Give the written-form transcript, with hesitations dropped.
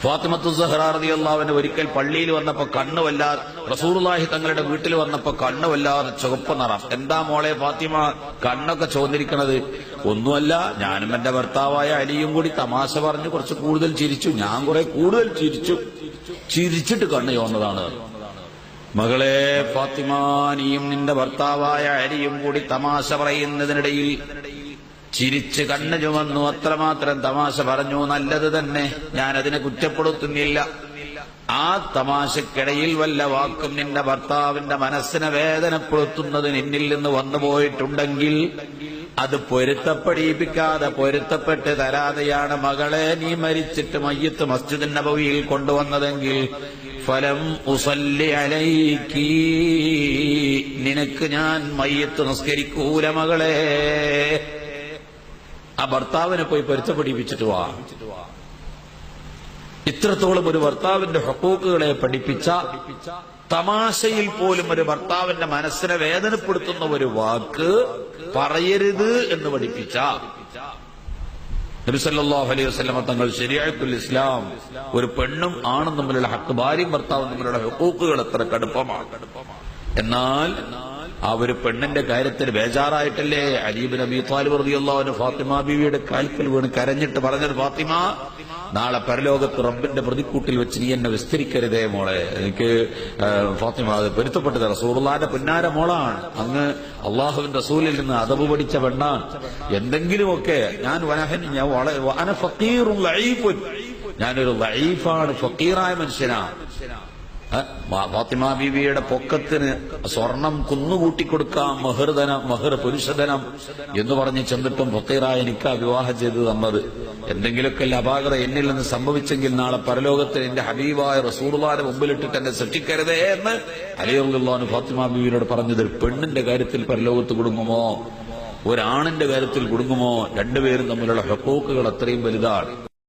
ഫാത്തിമത്തു സഹ്റ റളിയല്ലാഹു അൻഹ ഒരിക്കൽ പള്ളിയിൽ വന്നപ്പോ കണ്ണുവല്ലാതെ, റസൂലുള്ളാഹി തങ്ങളുടെ വീട്ടിൽ വന്നപ്പോ കണ്ണുവല്ലാതെ ചുവപ്പ് നിറം. എന്താ മോളെ ഫാത്തിമ കണ്ണൊക്കെ ചോദിരിക്കണത്? ഒന്നുമല്ല, ഞാനും എന്റെ ഭർത്താവായ അലിയും കൂടി തമാശ പറഞ്ഞ് കുറച്ച് കൂടുതൽ ചിരിച്ചു. ഞാൻ കുറെ കൂടുതൽ ചിരിച്ചിട്ട് കണ്ണ് ചോന്നതാണ്. മകളെ ഫാത്തിമ, നീയും നിന്റെ ഭർത്താവായ അലിയും കൂടി തമാശ പറയുന്നതിനിടയിൽ ചിരിച്ച് കണ്ണ് ചുമന്നു, അത്രമാത്രം തമാശ പറഞ്ഞു. നല്ലത് തന്നെ, ഞാനതിനെ കുറ്റപ്പെടുത്തുന്നില്ല. ആ തമാശക്കിടയിൽ വല്ല വാക്കും നിന്റെ ഭർത്താവിന്റെ മനസ്സിനെ വേദനപ്പെടുത്തുന്നത് നിന്നിൽ നിന്ന് വന്നുപോയിട്ടുണ്ടെങ്കിൽ അത് പൊരുത്തപ്പെടിപ്പിക്കാതെ പൊരുത്തപ്പെട്ട് തരാതെയാണ് മകളെ നീ മരിച്ചിട്ട് മയ്യത്ത് മസ്ജിദ് നബവിയിൽ കൊണ്ടുവന്നതെങ്കിൽ ഫലം ഉസല്ലി അലൈക്കി, നിനക്ക് ഞാൻ മയ്യത്ത് നിസ്കരിക്കൂല മകളെ. ആ ഭർത്താവിനെ പോയി പൊരുത്തപ്പെടിപ്പിച്ചിട്ട് വാ. ഇത്രത്തോളം ഒരു ഭർത്താവിന്റെ ഹുക്കൂക്കുകളെ പഠിപ്പിച്ച, തമാശയിൽ പോലും ഒരു ഭർത്താവിന്റെ മനസ്സിനെ വേദനപ്പെടുത്തുന്ന ഒരു വാക്ക് പറയരുത് എന്ന് പഠിപ്പിച്ച നബി സല്ലല്ലാഹു അലൈഹി വസല്ലം തങ്ങൾ ശരീഅത്തുൽ ഇസ്ലാം, ഒരു പെണ്ണും ആണും തമ്മിലുള്ള ഹക്ക്, ഭാര്യയും ഭർത്താവും തമ്മിലുള്ള ഹുക്കൂക്കുകൾ എത്ര കടുപ്പമാണ്. എന്നാൽ ആ ഒരു പെണ്ണിന്റെ കാര്യത്തിൽ ബേജാറായിട്ടല്ലേ അലി ഇബ്നു അബീ ത്വാലിബ് റളിയല്ലാഹു അൻഹു ഫാത്തിമ ബീവിയുടെ കാൽക്കൽ വീണ് കരഞ്ഞിട്ട് പറഞ്ഞത്, ഫാത്തിമ, നാളെ പരലോകത്ത് റബ്ബിന്റെ പ്രതിക്കൂട്ടിൽ വെച്ച് നീ എന്നെ വിസ്തരിക്കരുതേ മോളെ. എനിക്ക് ഫാത്തിമ അത് പൊരുത്തപ്പെട്ടത് റസൂലുള്ളാഹിന്റെ പുന്നാര മോളാണ്, അങ്ങ് അള്ളാഹുവിന്റെ റസൂലിൽ നിന്ന് അദബ് പഠിച്ച പെണ്ണാണ്. എന്തെങ്കിലുമൊക്കെ ഞാനൊരു ലഈഫാണ്, ഫഖീറായ മനുഷ്യനാണ്. ഫാത്തിമ ബീവിയുടെ പൊക്കത്തിന് സ്വർണം കുന്നുകൂട്ടിക്കൊടുക്കാം, മഹർ പുരുഷധനം എന്ന് പറഞ്ഞ് ചെന്നിട്ടും ഫഖീറായ എനിക്ക് വിവാഹം ചെയ്തു തന്നത്. എന്തെങ്കിലുമൊക്കെ അപാകത എന്നിൽ നിന്ന് സംഭവിച്ചെങ്കിൽ നാളെ പരലോകത്തിൽ എന്റെ ഹബീബായ റസൂലുള്ളാഹിന്റെ മുമ്പിലിട്ടിട്ട് എന്നെ സൃഷ്ടിക്കരുതേ എന്ന് അലി റളിയല്ലാഹു അൻഹു ഫാത്തിമ ബീവിയോട് പറഞ്ഞത്. പെണ്ണിന്റെ കാര്യത്തിൽ പരലോകത്ത് കുടുങ്ങുമോ, ഒരാണിന്റെ കാര്യത്തിൽ കുടുങ്ങുമോ? രണ്ടുപേരും തമ്മിലുള്ള ഹുക്കൂക്കുകൾ അത്രയും വലുതാണ്.